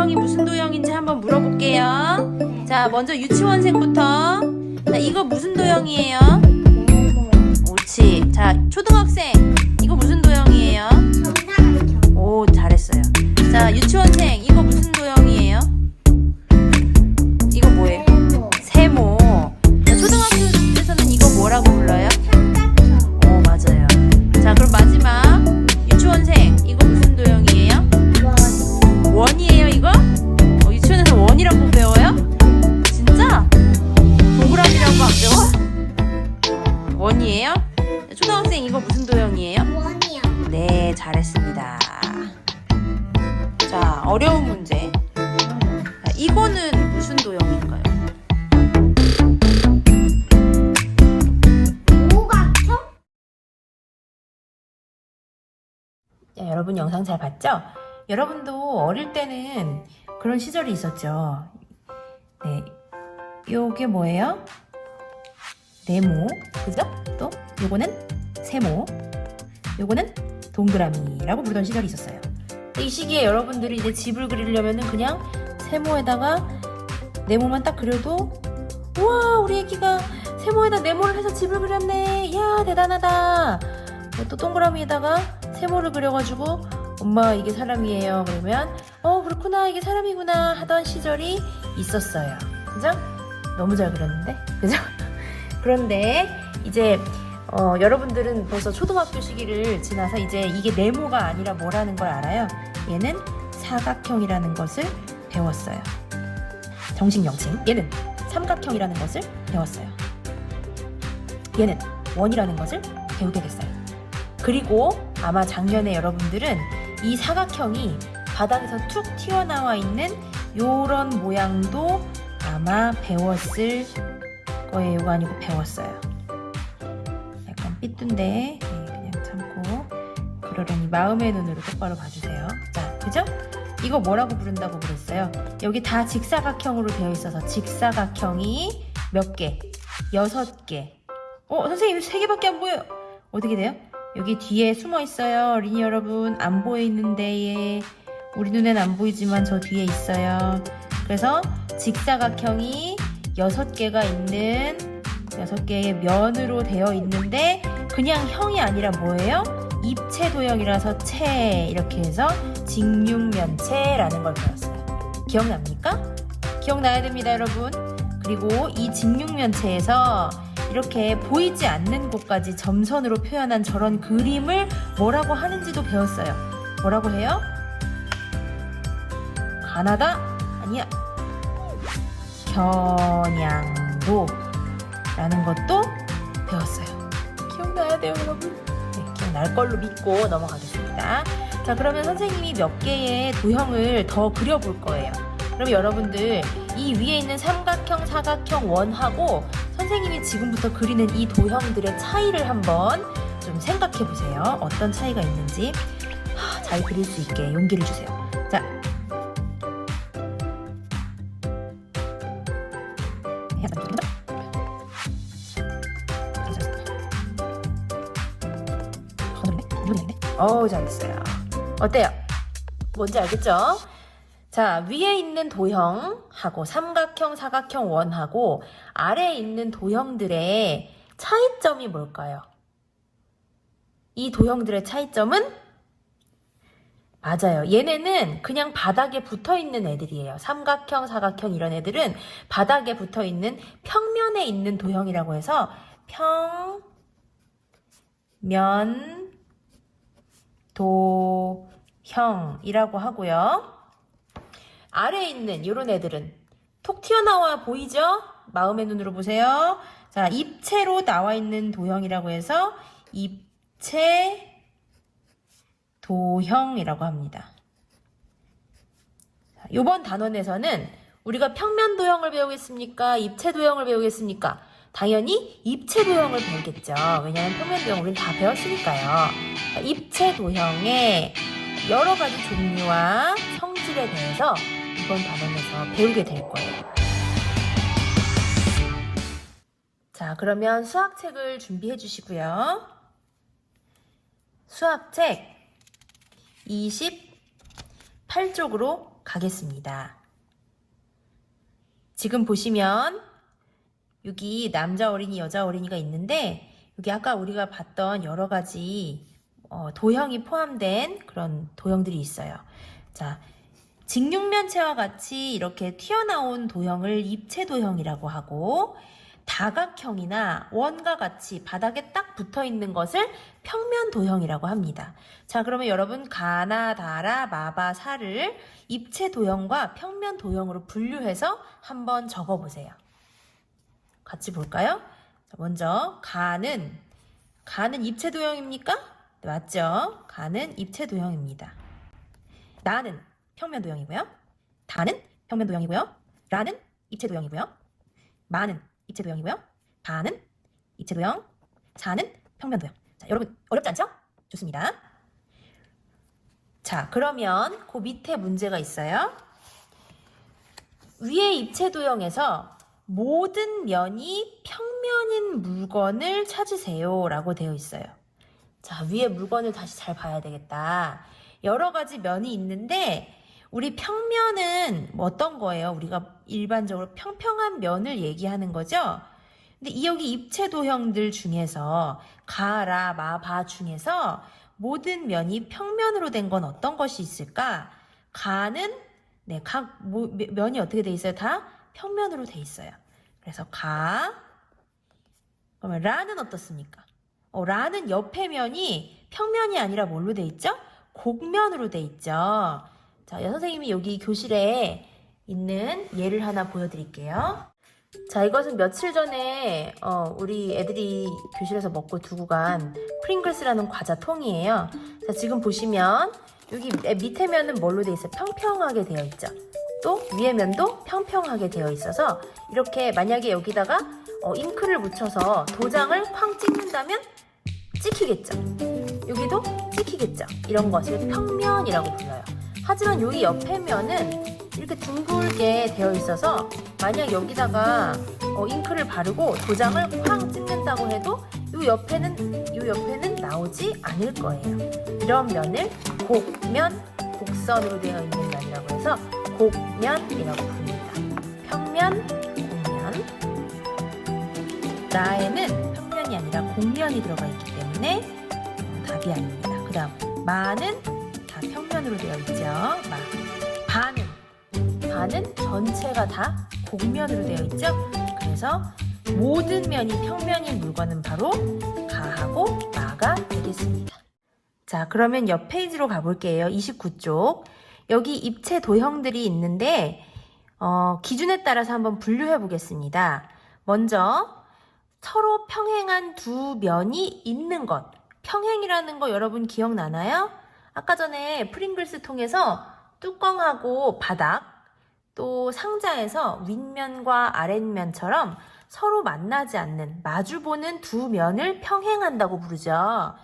도형이 무슨 도형인지 한번 물어볼게요. 자, 먼저 유치원생부터. 자, 이거 무슨 도형이에요? 옳지. 자, 초등학생. 이거 무슨 도형이에요? 오, 잘했어요. 자, 유치원생. 이거 무슨 도형이에요? 이거 뭐예요? 세모. 자, 초등학교에서는 이거 뭐라고 불러요? 오, 맞아요. 자, 그럼 마지막. 유치원생. 이거 무슨 도형이에요? 원이에요, 이거? 유치원에서 원이라고 배워요? 진짜? 동그라미라고 안 배워? 원이에요? 초등학생 이거 무슨 도형이에요? 원이요. 네, 잘했습니다. 자, 어려운 문제. 자, 이거는 무슨 도형일까요? 오각형? 자, 여러분 영상 잘 봤죠? 여러분도 어릴 때는 그런 시절이 있었죠. 네, 요게 뭐예요? 네모, 그죠? 또 요거는 세모, 요거는 동그라미라고 부르던 시절이 있었어요. 이 시기에 여러분들이 이제 집을 그리려면은 그냥 세모에다가 네모만 딱 그려도 우와, 우리 애기가 세모에다 네모를 해서 집을 그렸네. 이야, 대단하다. 또 동그라미에다가 세모를 그려가지고 엄마 이게 사람이에요. 그러면 그렇구나, 이게 사람이구나 하던 시절이 있었어요. 그죠? 너무 잘 그렸는데, 그죠? 그런데 이제 여러분들은 벌써 초등학교 시기를 지나서 이제 이게 네모가 아니라 뭐라는 걸 알아요? 얘는 사각형이라는 것을 배웠어요. 정식 명칭. 얘는 삼각형이라는 것을 배웠어요. 얘는 원이라는 것을 배우게 됐어요. 그리고 아마 작년에 여러분들은 이 사각형이 바닥에서 툭 튀어나와 있는 요런 모양도 아마 배웠을 거예요. 이거 아니고 배웠어요. 약간 삐뚤데 그냥 참고 그러려니 마음의 눈으로 똑바로 봐주세요. 자, 그죠? 이거 뭐라고 부른다고 그랬어요? 여기 다 직사각형으로 되어 있어서 직사각형이 몇 개? 6개. 선생님 3개밖에 안 보여요. 어떻게 돼요? 여기 뒤에 숨어 있어요. 어린이 여러분, 안 보여 있는데 우리 눈엔 안 보이지만 저 뒤에 있어요. 그래서 직사각형이 6개가 있는 6개의 면으로 되어 있는데 그냥 형이 아니라 뭐예요? 입체 도형이라서 체, 이렇게 해서 직육면체라는 걸 배웠어요. 기억납니까? 기억나야 됩니다, 여러분. 그리고 이 직육면체에서 이렇게 보이지 않는 곳까지 점선으로 표현한 저런 그림을 뭐라고 하는지도 배웠어요. 뭐라고 해요? 가나다? 아니야. 겨냥도 라는 것도 배웠어요. 기억나야 돼요, 여러분. 네, 기억날 걸로 믿고 넘어가겠습니다. 자, 그러면 선생님이 몇 개의 도형을 더 그려볼 거예요. 그럼 여러분들 이 위에 있는 삼각형, 사각형, 원하고 선생님이 지금부터 그리는 이 도형들의 차이를 한번 좀 생각해 보세요. 어떤 차이가 있는지 잘 그릴 수 있게 용기를 주세요. 자, 잘했어요. 어때요? 뭔지 알겠죠? 자, 위에 있는 도형하고 삼각형, 사각형, 원하고 아래에 있는 도형들의 차이점이 뭘까요? 이 도형들의 차이점은? 맞아요. 얘네는 그냥 바닥에 붙어있는 애들이에요. 삼각형, 사각형 이런 애들은 바닥에 붙어있는 평면에 있는 도형이라고 해서 평면 도형이라고 하고요. 아래에 있는 이런 애들은 톡 튀어나와 보이죠? 마음의 눈으로 보세요. 자, 입체로 나와 있는 도형이라고 해서 입체 도형이라고 합니다. 이번 단원에서는 우리가 평면 도형을 배우겠습니까? 입체 도형을 배우겠습니까? 당연히 입체 도형을 배우겠죠. 왜냐하면 평면 도형 우리는 다 배웠으니까요. 입체 도형의 여러 가지 종류와 성질에 대해서 이번 단원에서 배우게 될 거예요. 자, 그러면 수학책을 준비해 주시고요. 수학책 28쪽으로 가겠습니다. 지금 보시면 여기 남자 어린이, 여자 어린이가 있는데 여기 아까 우리가 봤던 여러 가지 도형이 포함된 그런 도형들이 있어요. 자, 직육면체와 같이 이렇게 튀어나온 도형을 입체 도형이라고 하고, 다각형이나 원과 같이 바닥에 딱 붙어 있는 것을 평면 도형이라고 합니다. 자, 그러면 여러분 가나, 다라, 마바, 사를 입체 도형과 평면 도형으로 분류해서 한번 적어 보세요. 같이 볼까요? 자, 먼저 가는 입체 도형입니까? 네, 맞죠? 가는 입체 도형입니다. 나는 평면 도형이고요. 다는 평면 도형이고요. 라는 입체 도형이고요. 마는 입체 도형이고요. 바는 입체 도형. 사는 평면 도형. 자, 여러분 어렵지 않죠? 좋습니다. 자, 그러면 그 밑에 문제가 있어요. 위에 입체 도형에서 모든 면이 평면인 물건을 찾으세요 라고 되어 있어요. 자, 위에 물건을 다시 잘 봐야 되겠다. 여러 가지 면이 있는데 우리 평면은 뭐 어떤 거예요? 우리가 일반적으로 평평한 면을 얘기하는 거죠? 근데 여기 입체 도형들 중에서 가, 라, 마, 바 중에서 모든 면이 평면으로 된 건 어떤 것이 있을까? 가는 각 면이 어떻게 돼 있어요? 다 평면으로 돼 있어요. 그래서 가. 그러면 라는 어떻습니까? 라는 옆에 면이 평면이 아니라 뭘로 돼 있죠? 곡면으로 돼 있죠. 자, 선생님이 여기 교실에 있는 예를 하나 보여드릴게요. 자, 이것은 며칠 전에 우리 애들이 교실에서 먹고 두고 간 프링글스라는 과자 통이에요. 자, 지금 보시면 여기 밑에 면은 뭘로 돼 있어요? 평평하게 되어 있죠. 또 위에 면도 평평하게 되어 있어서 이렇게 만약에 여기다가 잉크를 묻혀서 도장을 쾅 찍는다면 찍히겠죠. 여기도 찍히겠죠. 이런 것을 평면이라고 불러요. 하지만 여기 옆에 면은 이렇게 둥글게 되어 있어서 만약 여기다가 잉크를 바르고 도장을 쾅 찍는다고 해도 이 옆에는 나오지 않을 거예요. 이런 면을 곡면, 곡선으로 되어 있는 면이라고 해서 곡면이라고 부릅니다. 평면, 곡면. 라에는 평면이 아니라 곡면이 들어가 있기 때문에 답이 아닙니다. 그 다음 마는 다 평면으로 되어 있죠. 마. 바는 전체가 다 곡면으로 되어 있죠. 그래서 모든 면이 평면인 물건은 바로 가하고 마가 되겠습니다. 자, 그러면 옆 페이지로 가볼게요. 29쪽. 여기 입체 도형들이 있는데 기준에 따라서 한번 분류해 보겠습니다. 먼저 서로 평행한 두 면이 있는 것. 평행이라는 거 여러분 기억나나요? 아까 전에 프링글스 통에서 뚜껑하고 바닥, 또 상자에서 윗면과 아랫면처럼 서로 만나지 않는, 마주보는 두 면을 평행한다고 부르죠.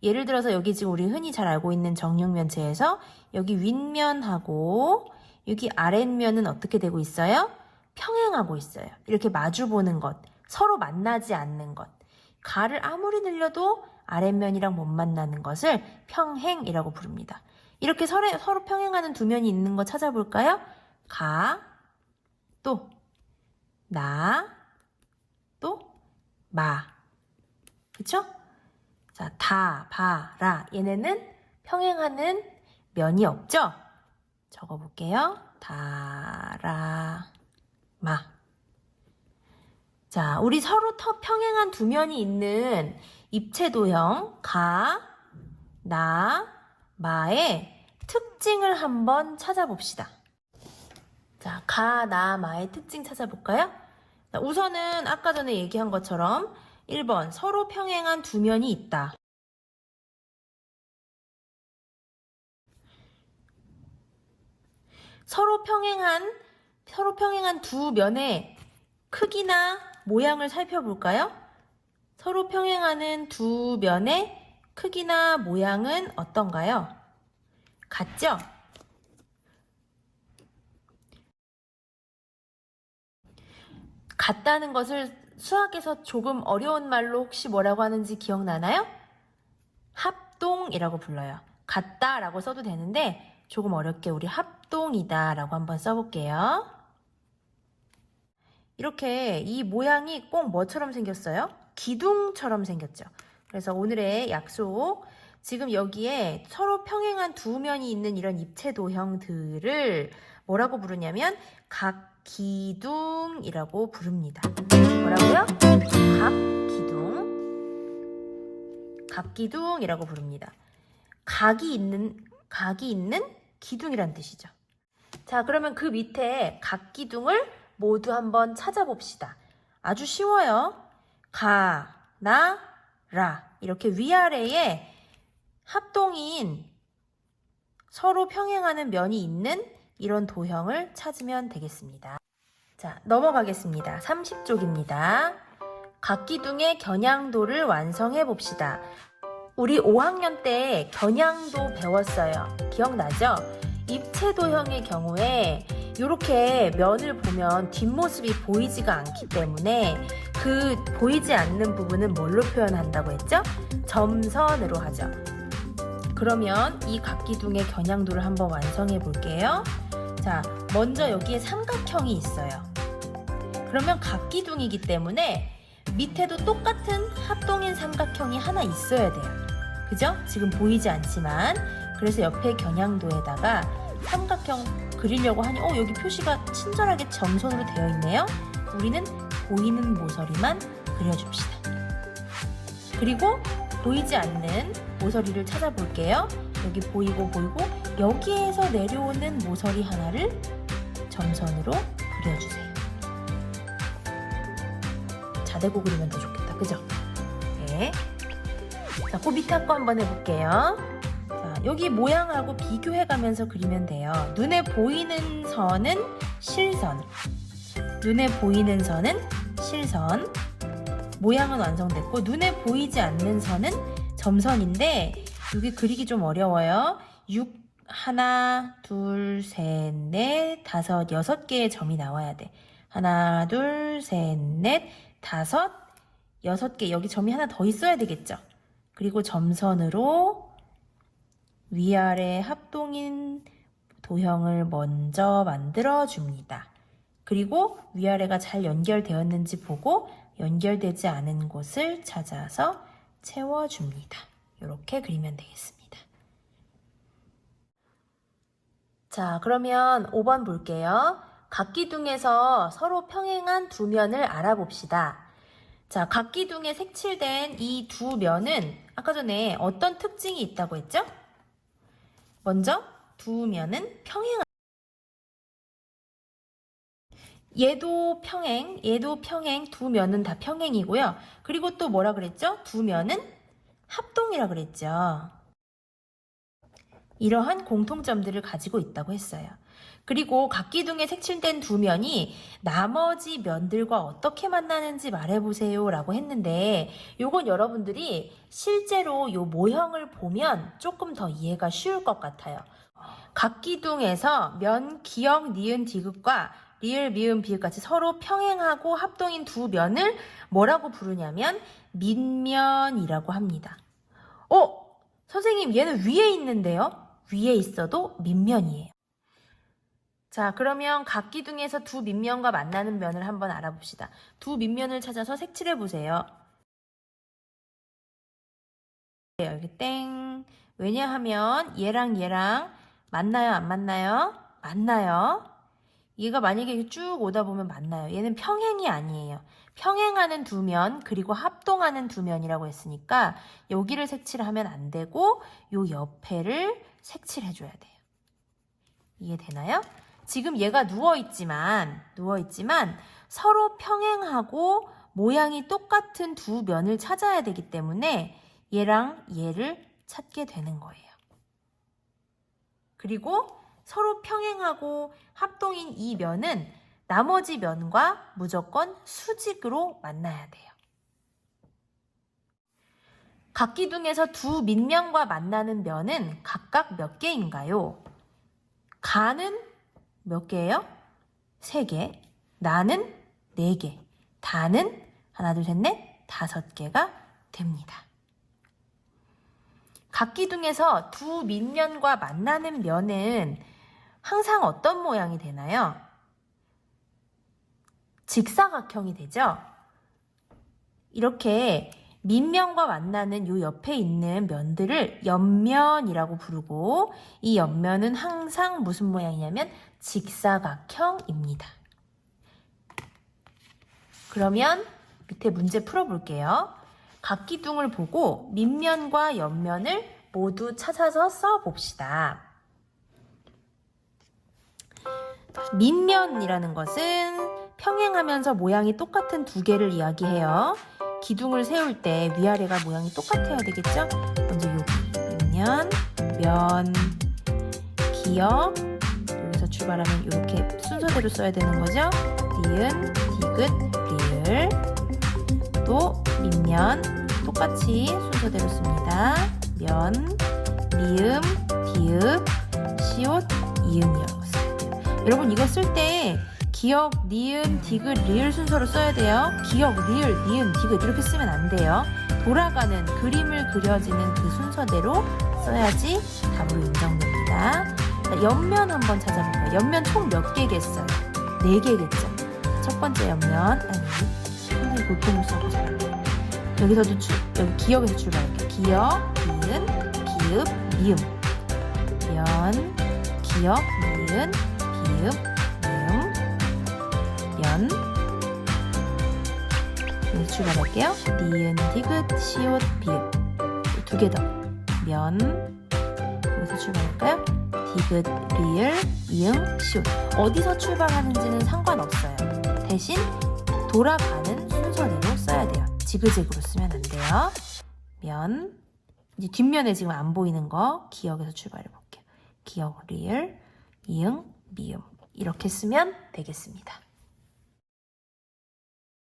예를 들어서 여기 지금 우리 흔히 잘 알고 있는 정육면체에서 여기 윗면하고 여기 아랫면은 어떻게 되고 있어요? 평행하고 있어요. 이렇게 마주보는 것, 서로 만나지 않는 것. 가를 아무리 늘려도 아랫면이랑 못 만나는 것을 평행이라고 부릅니다. 이렇게 서로 평행하는 두 면이 있는 거 찾아볼까요? 가, 또, 나, 또, 마. 그쵸? 자, 다, 바, 라. 얘네는 평행하는 면이 없죠? 적어볼게요. 다, 라, 마. 자, 우리 서로 평행한 두 면이 있는 입체 도형 가, 나, 마의 특징을 한번 찾아봅시다. 자, 가, 나, 마의 특징 찾아볼까요? 자, 우선은 아까 전에 얘기한 것처럼 1번 서로 평행한 두 면이 있다. 서로 평행한 두 면의 크기나 모양을 살펴볼까요? 서로 평행하는 두 면의 크기나 모양은 어떤가요? 같죠? 같다는 것을 수학에서 조금 어려운 말로 혹시 뭐라고 하는지 기억나나요? 합동이라고 불러요. 같다라고 써도 되는데 조금 어렵게 우리 합동이다 라고 한번 써볼게요. 이렇게 이 모양이 꼭 뭐처럼 생겼어요? 기둥처럼 생겼죠. 그래서 오늘의 약속, 지금 여기에 서로 평행한 두 면이 있는 이런 입체 도형들을 뭐라고 부르냐면 각기둥이라고 부릅니다. 뭐라고요? 각기둥이라고 부릅니다. 각이 있는 기둥이란 뜻이죠. 자, 그러면 그 밑에 각기둥을 모두 한번 찾아봅시다. 아주 쉬워요. 가, 나, 라 이렇게 위아래에 합동인 서로 평행하는 면이 있는 이런 도형을 찾으면 되겠습니다. 자, 넘어가겠습니다. 30쪽입니다. 각기둥의 겨냥도를 완성해 봅시다. 우리 5학년 때 겨냥도 배웠어요. 기억나죠? 입체 도형의 경우에 이렇게 면을 보면 뒷모습이 보이지가 않기 때문에 그 보이지 않는 부분은 뭘로 표현한다고 했죠? 점선으로 하죠. 그러면 이 각기둥의 겨냥도를 한번 완성해 볼게요. 자, 먼저 여기에 삼각형이 있어요. 그러면 각기둥이기 때문에 밑에도 똑같은 합동인 삼각형이 하나 있어야 돼요. 그죠? 지금 보이지 않지만, 그래서 옆에 겨냥도에다가 삼각형 그리려고 하니 여기 표시가 친절하게 점선으로 되어 있네요. 우리는 보이는 모서리만 그려줍시다. 그리고 보이지 않는 모서리를 찾아볼게요. 여기 보이고 여기에서 내려오는 모서리 하나를 점선으로 그려주세요. 자대고 그리면 더 좋겠다. 그죠? 네. 자, 그 밑에 거 한번 해볼게요. 자, 여기 모양하고 비교해가면서 그리면 돼요. 눈에 보이는 선은 실선. 눈에 보이는 선은 실선. 모양은 완성됐고 눈에 보이지 않는 선은 점선인데 여기 그리기 좀 어려워요. 6, 하나, 둘, 셋, 넷, 다섯, 6개의 점이 나와야 돼. 하나, 둘, 셋, 넷, 다섯, 6개. 여기 점이 하나 더 있어야 되겠죠. 그리고 점선으로 위아래 합동인 도형을 먼저 만들어 줍니다. 그리고 위아래가 잘 연결되었는지 보고 연결되지 않은 곳을 찾아서 채워줍니다. 이렇게 그리면 되겠습니다. 자, 그러면 5번 볼게요. 각기둥에서 서로 평행한 두 면을 알아봅시다. 자, 각기둥에 색칠된 이 두 면은 아까 전에 어떤 특징이 있다고 했죠? 먼저 두 면은 평행한, 얘도 평행, 두 면은 다 평행이고요. 그리고 또 뭐라 그랬죠? 두 면은 합동이라 그랬죠. 이러한 공통점들을 가지고 있다고 했어요. 그리고 각기둥에 색칠된 두 면이 나머지 면들과 어떻게 만나는지 말해보세요 라고 했는데, 요건 여러분들이 실제로 요 모형을 보면 조금 더 이해가 쉬울 것 같아요. 각기둥에서 면, 기역, 니은, 디귿과 리을, 미음, 비읍 같이 서로 평행하고 합동인 두 면을 뭐라고 부르냐면 밑면이라고 합니다. 선생님 얘는 위에 있는데요? 위에 있어도 밑면이에요. 자, 그러면 각기둥에서 두 밑면과 만나는 면을 한번 알아봅시다. 두 밑면을 찾아서 색칠해 보세요. 여기 땡. 왜냐하면 얘랑 만나요, 안 만나요? 만나요. 얘가 만약에 쭉 오다 보면 만나요. 얘는 평행이 아니에요. 평행하는 두 면, 그리고 합동하는 두 면이라고 했으니까 여기를 색칠하면 안 되고 요 옆에를 색칠해줘야 돼요. 이해되나요? 지금 얘가 누워있지만 서로 평행하고 모양이 똑같은 두 면을 찾아야 되기 때문에 얘랑 얘를 찾게 되는 거예요. 그리고 서로 평행하고 합동인 이 면은 나머지 면과 무조건 수직으로 만나야 돼요. 각기둥에서 두 밑면과 만나는 면은 각각 몇 개인가요? 가는 몇 개예요? 3개. 나는 4개. 다는 하나, 둘, 셋, 넷, 5개가 됩니다. 각기둥에서 두 밑면과 만나는 면은 항상 어떤 모양이 되나요? 직사각형이 되죠? 이렇게 밑면과 만나는 요 옆에 있는 면들을 옆면이라고 부르고, 이 옆면은 항상 무슨 모양이냐면 직사각형입니다. 그러면 밑에 문제 풀어볼게요. 각기둥을 보고 밑면과 옆면을 모두 찾아서 써봅시다. 밑면이라는 것은 평행하면서 모양이 똑같은 두 개를 이야기해요. 기둥을 세울 때 위아래가 모양이 똑같아야 되겠죠? 먼저 여기 밑면, 면, 기역, 여기서 출발하면 이렇게 순서대로 써야 되는 거죠? 니은, 디귿, 리을. 또 밑면 똑같이 순서대로 씁니다. 면, 미음, 비읍, 시옷, 이음이라고 써요. 여러분 이거 쓸 때 기역, 니은, 디귿, 리을 순서로 써야 돼요. 기역, 리을, 니은, 디귿 이렇게 쓰면 안 돼요. 돌아가는 그림을 그려지는 그 순서대로 써야지 답으로 인정됩니다. 자, 옆면 한번 찾아볼까요? 옆면 총 몇 개겠어요? 4개겠죠. 첫 번째 옆면, 선생님 볼펜을 써보세요. 여기서도 여기 기역에서 출발할게요. 기역, 니은, 비읍, 미음. 면, 기역, 니은, 비읍, 면. 여기서 출발할게요. 니은, 디귿, 시옷, 비읍. 2개 더. 면. 여기서 출발할까요? 디귿, 리을, 이응, 시옷. 어디서 출발하는지는 상관없어요. 대신 돌아가는 순서대로 써야 돼요. 지그재그로 쓰면 안 돼요. 면. 이제 뒷면에 지금 안 보이는 거 기역에서 출발해 볼게요. 기역, 리을, 이응, 미음. 이렇게 쓰면 되겠습니다.